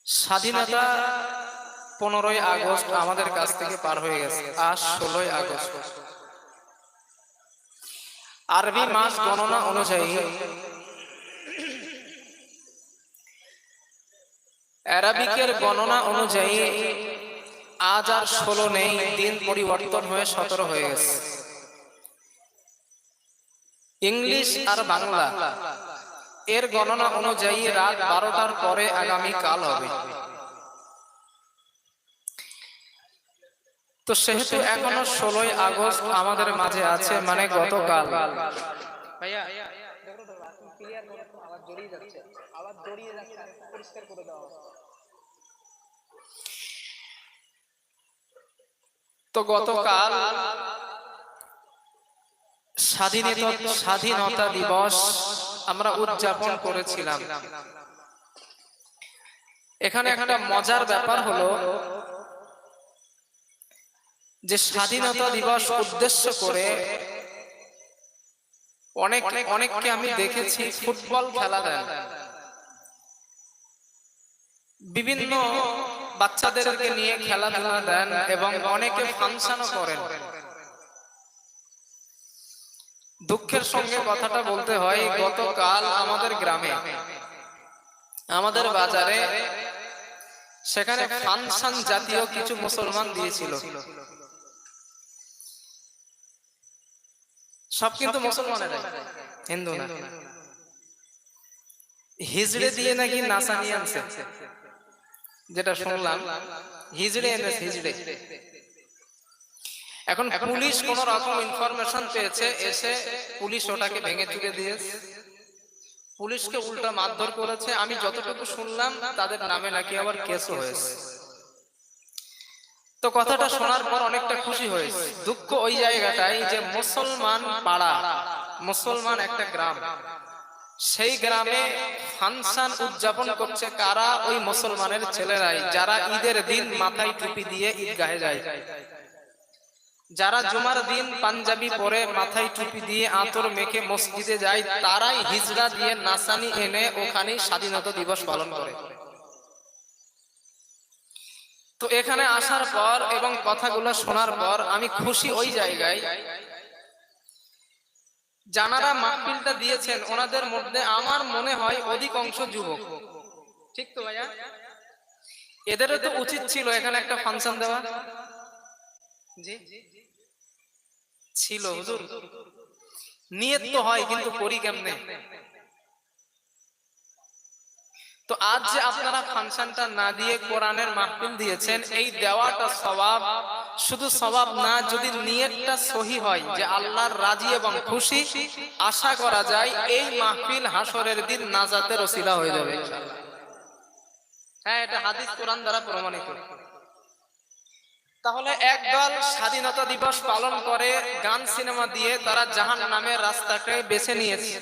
স্বাধীনতা 15ই আগস্ট আমাদের কাছ থেকে পার হয়ে গেছে, আজ 16ই আগস্ট। আরবি মাস গণনা অনুযায়ী অ্যারাবিকের গণনা অনুযায়ী আজ আর 16 নেই, দিন পরিবর্তন হয়ে 17 হয়ে গেছে। ইংলিশ আর বাংলা এর গণনা অনুযায়ী রাত 12টার পরে আগামী কাল হবে। তো সেহেতু এখনো 16ই আগস্ট আমাদের মাঝে আছে, মানে গতকাল। ভাইয়া ক্লিয়ার করো, আওয়াজ জড়িয়ে যাচ্ছে, আওয়াজ জড়িয়ে যাচ্ছে, আরেকটু পরিষ্কার করে দাও। তো গতকাল স্বাধীনতা দিবস আমরা উদযাপন করেছিলাম। এখানে একটা মজার ব্যাপার হলো যে স্বাধীনতা দিবস উদ্দেশ্য করে অনেককে আমি দেখেছি ফুটবল খেলা দেন, বিভিন্ন বাচ্চাদেরকে নিয়ে খেলাধুলা দেন এবং অনেকে ফাংশনও করেন। দুঃখের সঙ্গে কথাটা বলতে হয়, গতকাল আমাদের গ্রামে, আমাদের বাজারে সেখানে ফাংশন জাতীয় কিছু মুসলমান দিয়েছিল। সব কিন্তু মুসলমানেরা, হিন্দু না। হিজড়ে দিয়ে নাকি নাসানি আনছে, যেটা শুনলাম হিজড়ে এনেছে, হিজড়ে। এখন পুলিশ কোন রকম ইনফরমেশন পেয়েছে, এসে পুলিশ ওটাকে ভেঙে চুরে দিয়েছে, পুলিশকে উল্টা মারধর করেছে। আমি যতটুকু শুনলাম তাদের নামে নাকি আবার কেসও হয়েছে। তো কথাটা শোনার পর অনেকটা খুশি হয়েছে। দুঃখ ওই জায়গাটাই যে মুসলমান পাড়া, মুসলমান একটা গ্রাম, সেই গ্রামে ফাংশন উদযাপন করছে কারা? ওই মুসলমানের ছেলেরাই, যারা ঈদের দিন মাথায় টুপি দিয়ে ঈদগাহে যায়, যারা জুমার দিন পাঞ্জাবি পরে মাথায় টুপি দিয়ে আতর মেখে মসজিদে যায়, তারাই হিজড়া দিয়ে নাসানি এনে ওখানে স্বাধীনতা দিবস পালন করে। তো এখানে আসার পর এবং কথাগুলো শোনার পর আমি খুশি ওই জায়গায়, যারা মাহফিলটা দিয়েছেন ওনাদের মধ্যে আমার মনে হয় অধিকাংশ যুবক। ঠিক তো ভাইয়া? এদেরও তো উচিত ছিল এখানে একটা ফাংশন দেওয়া। জি ছিল হুজুর, নিয়ত তো হয়, কিন্তু করি কেমনে? তো আজ যে আপনারা ফাংশনটা না দিয়ে কোরআনের মাহফিল দিয়েছেন, এই দেওয়াটা সওয়াব। শুধু সওয়াব না, যদি নিয়তটা সহি হয় যে আল্লাহর রাজি এবং খুশি, আশা করা যায় এই মাহফিল হাসরের দিন নাজাতের ওসিলা হয়ে যাবে ইনশাআল্লাহ। হ্যাঁ, এটা হাদিস কোরআন দ্বারা প্রমাণিত। তাহলে একদল স্বাধীনতা দিবস পালন করে গান সিনেমা দিয়ে তারা জাহান্নামের রাস্তাকে বেছে নিয়েছে,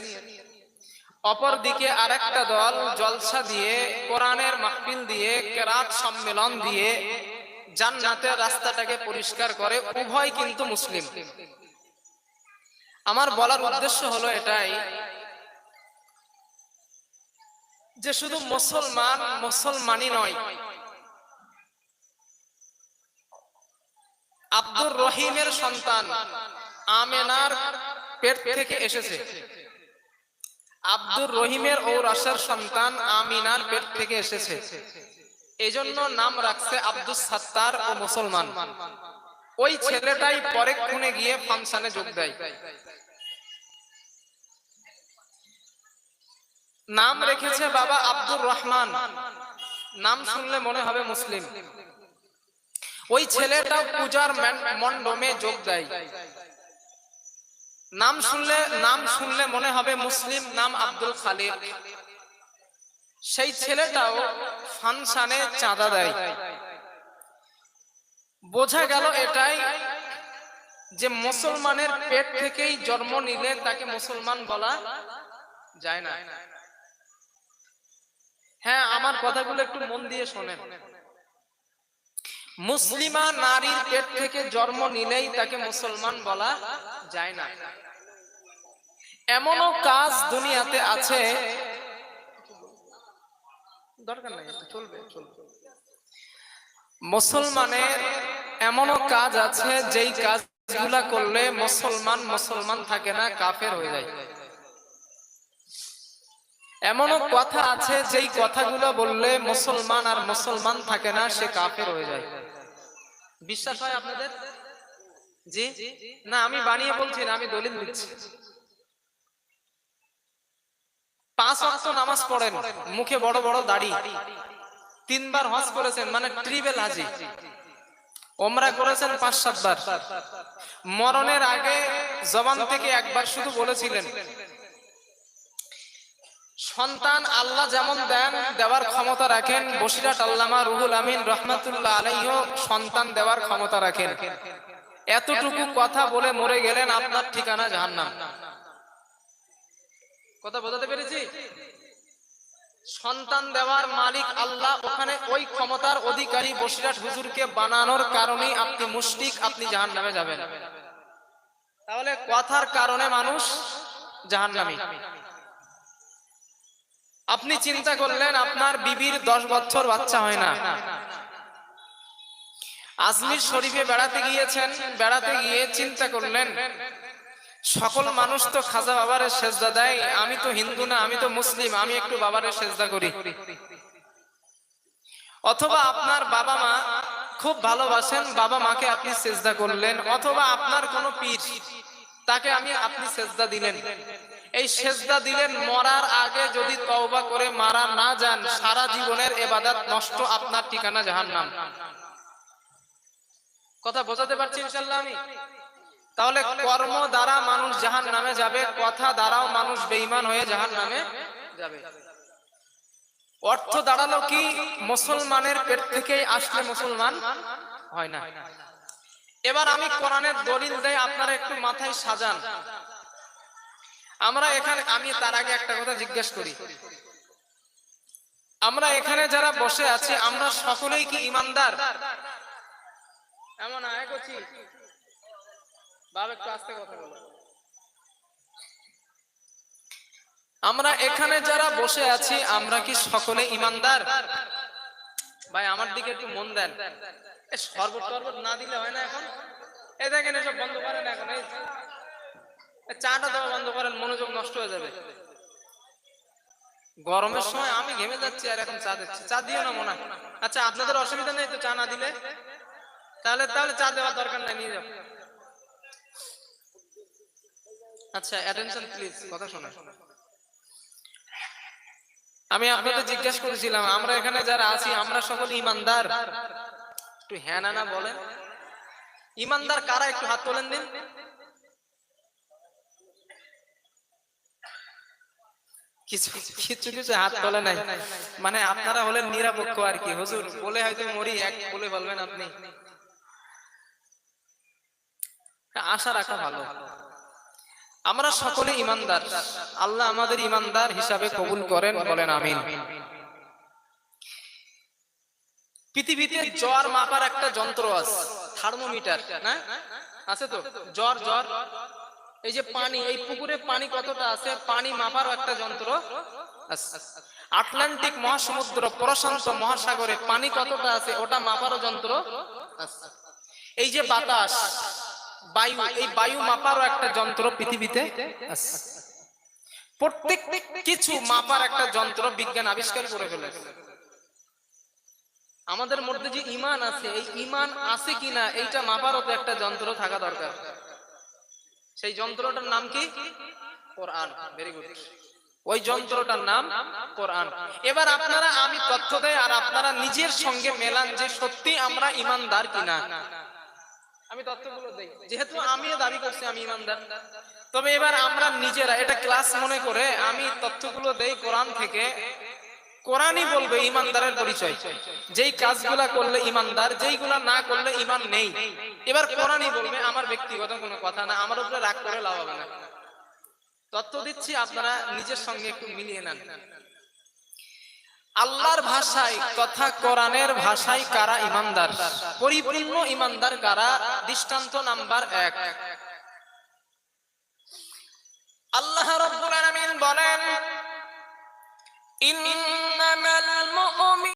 অপরদিকে আরেকটা দল জলসা দিয়ে, কোরআনের মাহফিল দিয়ে, কেরাত সম্মেলন দিয়ে জান্নাতের রাস্তাটাকে পরিষ্কার করে। উভয় কিন্তু মুসলিম। আমার বলার উদ্দেশ্য হলো এটাই যে শুধু মুসলমান মুসলমানই নয়, আব্দুর রহিমের সন্তান আমেনার পেট থেকে এসেছে, আব্দুর রহিমের ঔরাসের সন্তান আমিনার পেট থেকে এসেছে। এজন্য নাম রাখছে আব্দুস সাত্তার ও মুসলমান। ওই ছেলেটাই পরেক্ষণে গিয়ে ফাংশনে যোগ দেয়। নাম রেখেছে বাবা আব্দুর রহমান, নাম শুনলে মনে হবে মুসলিম। ওই ছেলেটা পূজার মণ্ডপে যোগ দেয়। নাম শুনলে মনে হবে মুসলিম, নাম আব্দুল খালিক। সেই ছেলেটাও ফাংশনে চাঁদা দেয়। বোঝা গেল এটাই যে মুসলমানের পেট থেকেই জন্ম নিলে তাকে মুসলমান বলা যায় না। হ্যাঁ, আমার কথাগুলো একটু মন দিয়ে শোনেন। মুসলিমা নারীর পেট থেকে জন্ম নিলেই তাকে মুসলমান বলা যায় না। এমনও কাজ দুনিয়াতে আছে দরকার নাই, চলবে চলবে। মুসলমানের এমনও কাজ আছে যেই কাজগুলা করলে মুসলমান মুসলমান থাকে না, কাফের হয়ে যায়। এমনও কথা আছে যেই কথাগুলো বললে মুসলমান আর মুসলমান থাকে না, সে কাফের হয়ে যায়। বিশ্বাস হয় আপনাদের? জি না, আমি বানিয়ে বলছি না, আমি দলিল দিচ্ছি। 5 ওয়াক্ত নামাজ পড়েন, মুখে বড় বড় দাড়ি, 3 বার হজ করেছেন, মানে ট্রিপল হাজি, ওমরা করেছেন 5-7 বার। মরণের আগে জবান থেকে একবার শুধু বলেছিলেন, সন্তান আল্লাহ যেমন দেন, দেওয়ার ক্ষমতা রাখেন, বসিরাট আল্লামা রুহুল আমিন রহমাতুল্লাহ আলাইহিও সন্তান দেওয়ার ক্ষমতা রাখেন। এতটুকু কথা বলে মরে গেলেন, আপনার ঠিকানা জাহান্নাম। কথা বোঝাতে পেরেছি? সন্তান দেওয়ার মালিক আল্লাহ, ওখানে ওই ক্ষমতার অধিকারী বসিরাট হুজুরকে বানানোর কারণেই আপনি মুশরিক, আপনি জাহান্নামে যাবেন। তাহলে কথার কারণে মানুষ জাহান্নামী। আপনি চিন্তা করলেন আপনার বিবির 10 বছর বাচ্চা হয় না, আজমির শরীফে বেড়াতে গিয়েছেন, বেড়াতে গিয়ে চিন্তা করলেন সকল মানুষ তো খাজা বাবারে সেজদা দেয়, আমি তো হিন্দু না, আমি তো মুসলিম, আমি একটু বাবারে সেজদা করি। অথবা আপনার বাবা মা খুব ভালোবাসেন, বাবা মাকে আপনি সেজদা করলেন, অথবা আপনার কোনো পীর, তাকে আপনি সেজদা দিলেন। এই সেজদা দিলেন, মরার আগে যদি তওবা করে মারা না যান, সারা জীবনের ইবাদত নষ্ট, আপনার ঠিকানা জাহান্নাম। কথা বোঝাতে পারছি ইনশাআল্লাহ আমি? তাহলে কর্ম দ্বারা মানুষ জাহান্নামে যাবে, কথা দ্বারাও মানুষ বেঈমান হয়ে জাহান্নামে যাবে। অর্থ দাঁড়ালো কি, মুসলমানের পেট থেকেই আসলে মুসলমান হয় না। এবার আমি কোরআনের দলিল দেই, আপনারা একটু মাথায় সাজান। আমরা এখানে, আমি তার আগে একটা কথা জিজ্ঞেস করি, আমরা এখানে যারা বসে আছি, আমরা সকলেই কি ইমানদার? এমন আয় করছি বাবা, একটু আস্তে কথা বলো। আমরা এখানে যারা বসে আছি, আমরা কি সকলে ইমানদার? ভাই আমার দিকে একটু মন দেন। শরবত টরবত না দিলে হয় না এখন। এই দেখেন, এসব বন্ধ করেন এখন, এই চাটা দেওয়া বন্ধ করেন, মনোযোগ নষ্ট হয়ে যাবে। গরমের সময় আমি ঘেমে যাচ্ছি আর এখন চা দিচ্ছি, চা দিও না মনে। আচ্ছা আপনাদের অসুবিধা নেই তো চা না দিলে? তাহলে চা দেওয়ার দরকার নাই, নিয়ে যাও। আচ্ছা অ্যাটেনশন প্লিজ, কথা শোনা। আমি আপনাদের জিজ্ঞেস করেছিলাম, আমরা এখানে যারা আছি, আমরা সকল ইমানদার? একটু হ্যাঁ না না বলেন। ইমানদার কারা, একটু হাত তোলেন দিন। কিছু কিছু কিছু হাত তোলে নাই, মানে আপনারা হলেন নিরপেক্ষ আর কি। হুজুর বলে হয়তো মরি, এক বলে বলবেন আপনি। আশা রাখা ভালো। আমরা সকলে ইমানদার, আল্লাহ আমাদের ইমানদার হিসাবে কবুল করেন, বলেন আমিন। পৃথিবীতে জ্বর মাপার একটা যন্ত্র আছে, থার্মোমিটার, না আছে তো? জ্বর জ্বর এই যে পানি, এই পুকুরে পানি কতটা আছে, পানি মাপারও একটা যন্ত্র আছে। আটলান্টিক মহাসমুদ্র, প্রশান্ত মহাসাগরে পানি কতটা আছে, ওটা মাপারও যন্ত্র আছে। এই যে বাতাস, বায়ু, এই বায়ু মাপারও একটা যন্ত্র পৃথিবীতে আছে। প্রত্যেক কিছু মাপার একটা যন্ত্র বিজ্ঞান আবিষ্কার করে ফেলেছে। আমাদের মধ্যে যে ঈমান আছে, এই ঈমান আছে কিনা এইটা মাপারও তো একটা যন্ত্র থাকা দরকার। সেই যন্ত্রটার নাম কি? কোরআন। ভেরি গুড, ওই যন্ত্রটার নাম কোরআন। এবার আপনারা, আমি তথ্য দেই আর আপনারা নিজের সঙ্গে মেলান যে সত্যি আমরা ঈমানদার কিনা। আমি তথ্যগুলো দেই, যেহেতু আমিও দাবি করছি আমি ঈমানদার। তবে এবার আমরা নিজেরা এটা ক্লাস মনে করে আমি তথ্যগুলো দেই কোরআন থেকে। কোরআনই বলবে ঈমানদারের পরিচয়, যেই কাজগুলা করলে ঈমানদার, যেইগুলা না করলে ঈমান নেই। এবার কোরআনই বলবে, আমার ব্যক্তিগত কোনো কথা না, আমার উপরে রাগ করে লাভ হবে না। তথ্য দিচ্ছি, আপনারা নিজের সঙ্গে একটু মিলিয়ে নেন। আল্লাহর ভাষায় তথা কোরআনের ভাষায় কারা ঈমানদার, পরিপূর্ণ ঈমানদার কারা? দৃষ্টান্ত নাম্বার 1, আল্লাহ রাব্বুল আলামিন বলেন, ইন্নামাল